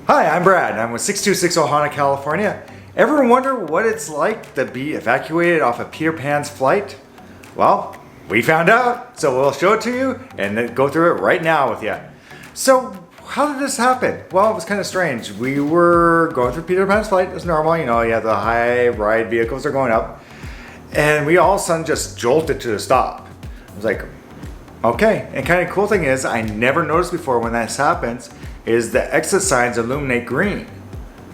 Hi, I'm Brad. I'm with 6260 Ohana, California. Ever wonder what it's like to be evacuated off of Peter Pan's flight? Well, we found out, so we'll show it to you and then go through it right now with you. So, how did this happen? Well, it was kind of strange. We were going through Peter Pan's flight as normal. You know, you have the high ride vehicles are going up. And we all of a sudden just jolted to a stop. I was like, okay. And kind of cool thing is, I never noticed before when this happens, is the exit signs illuminate green.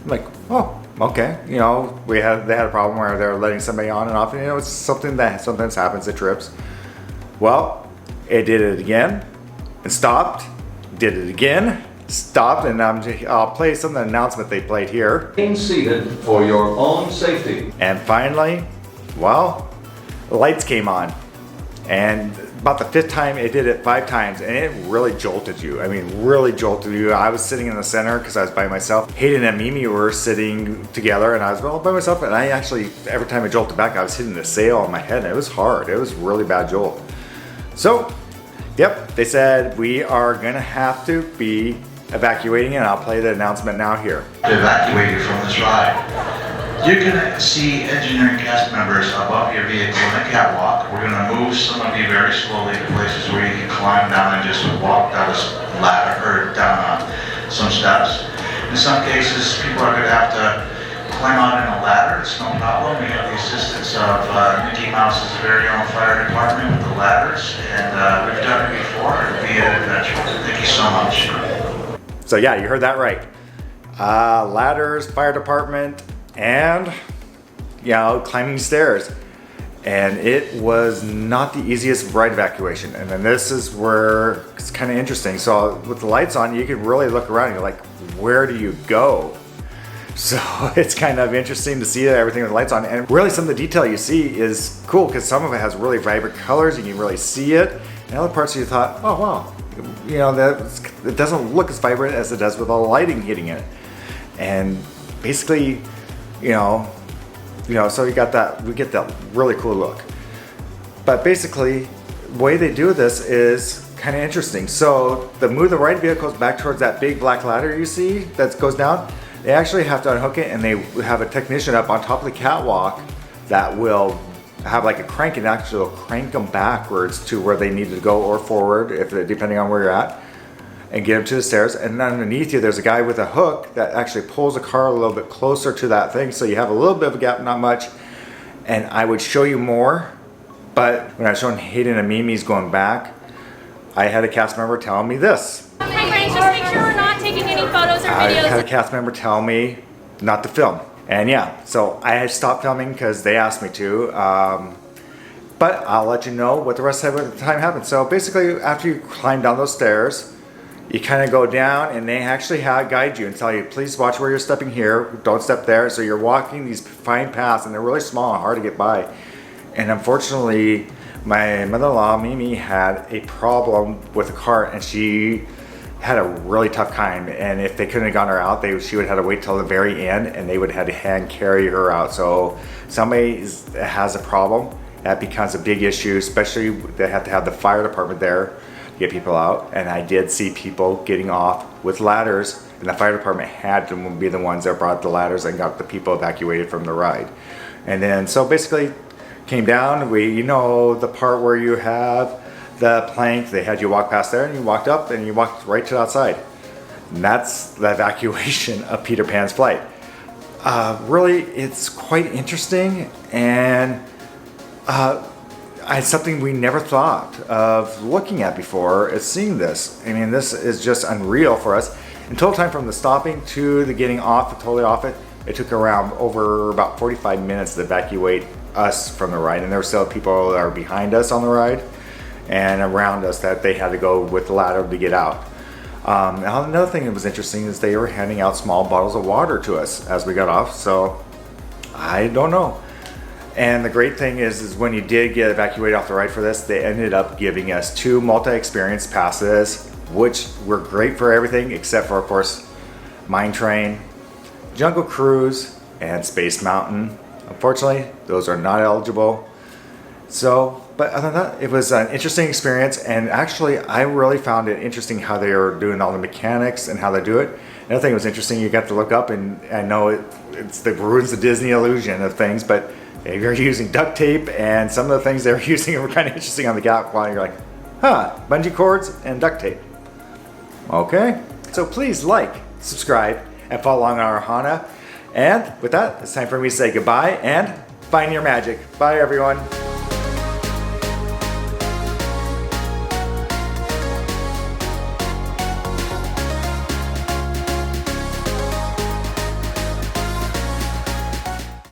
I'm like, oh, okay. You know, they had a problem where they're letting somebody on and off. And, you know, it's something that sometimes happens at trips. Well, it did it again and stopped. Did it again, stopped, and I'll play some of the announcement they played here. Remain seated for your own safety. And finally, well, the lights came on. And about the fifth time, it did it 5 times, and it really jolted you. I mean, really jolted you. I was sitting in the center because I was by myself. Hayden and Mimi were sitting together, and I was all by myself. And I actually, every time I jolted back, I was hitting the sail on my head, and it was hard. It was a really bad jolt. So, yep, they said we are gonna have to be evacuating, and I'll play the announcement now here. To evacuate you from this ride. You can see engineering cast members above your vehicle in a catwalk. We're gonna move some of you very slowly to places where you can climb down and just walk down this ladder or down some steps. In some cases, people are gonna have to climb out in a ladder. It's no problem. We have the assistance of Mickey Mouse's very own fire department with the ladders, and we've done it before. It'll be an adventure. Thank you so much. So yeah, you heard that right. Ladders, fire department, and you know, climbing stairs. And it was not the easiest ride evacuation. And then this is where it's kind of interesting. So with the lights on, you can really look around and you're like, where do you go? So it's kind of interesting to see everything with the lights on, and really some of the detail you see is cool because some of it has really vibrant colors. You can really see it, and other parts you thought, oh wow, you know, it doesn't look as vibrant as it does with all the lighting hitting it. And basically, you know, so you got that, we get that really cool look. But basically, the way they do this is kind of interesting. So to move the ride vehicles back towards that big black ladder you see that goes down, they actually have to unhook it, and they have a technician up on top of the catwalk that will have like a crank and actually will crank them backwards to where they need to go or forward, if depending on where you're at, and get them to the stairs. And underneath you, there's a guy with a hook that actually pulls the car a little bit closer to that thing, so you have a little bit of a gap, not much. And I would show you more, but when I was showing Hayden and Mimi's going back, I had a cast member telling me this. Hi friends, just make sure we're not taking any photos or I videos. had a cast member tell me not to film. And yeah, so I had stopped filming because they asked me to. But I'll let you know what the rest of the time happened. So basically, after you climb down those stairs, you kind of go down, and they actually guide you and tell you, please watch where you're stepping here, don't step there. So you're walking these fine paths, and they're really small and hard to get by. And unfortunately, my mother-in-law, Mimi, had a problem with the cart, and she had a really tough time. And if they couldn't have gotten her out, she would have had to wait till the very end, and they would have had to hand carry her out. So somebody that has a problem, that becomes a big issue, especially they have to have the fire department there to get people out. And I did see people getting off with ladders, and the fire department had to be the ones that brought the ladders and got the people evacuated from the ride. And then, so basically, came down, you know the part where you have the plank, they had you walk past there, and you walked up and you walked right to outside. And that's the evacuation of Peter Pan's flight. Really, it's quite interesting, and it's something we never thought of looking at before, is seeing this. I mean, this is just unreal for us. In total time from the stopping to the getting off, totally off it took around over about 45 minutes to evacuate us from the ride, and there were still people that are behind us on the ride and around us that they had to go with the ladder to get out. Now another thing that was interesting is they were handing out small bottles of water to us as we got off, so I don't know. And the great thing is when you did get evacuated off the ride for this, they ended up giving us 2 multi-experience passes, which were great for everything except for, of course, Mine Train, Jungle Cruise, and Space Mountain. Unfortunately, those are not eligible. So, but other than that, it was an interesting experience, and actually I really found it interesting how they are doing all the mechanics and how they do it. Another thing that was interesting, you got to look up, and I know it's the ruins the Disney illusion of things, but you're using duct tape, and some of the things they were using were kind of interesting on the catwalk. You're like, huh, bungee cords and duct tape. Okay, so please like, subscribe, and follow along our Hana. And with that, it's time for me to say goodbye and find your magic. Bye, everyone.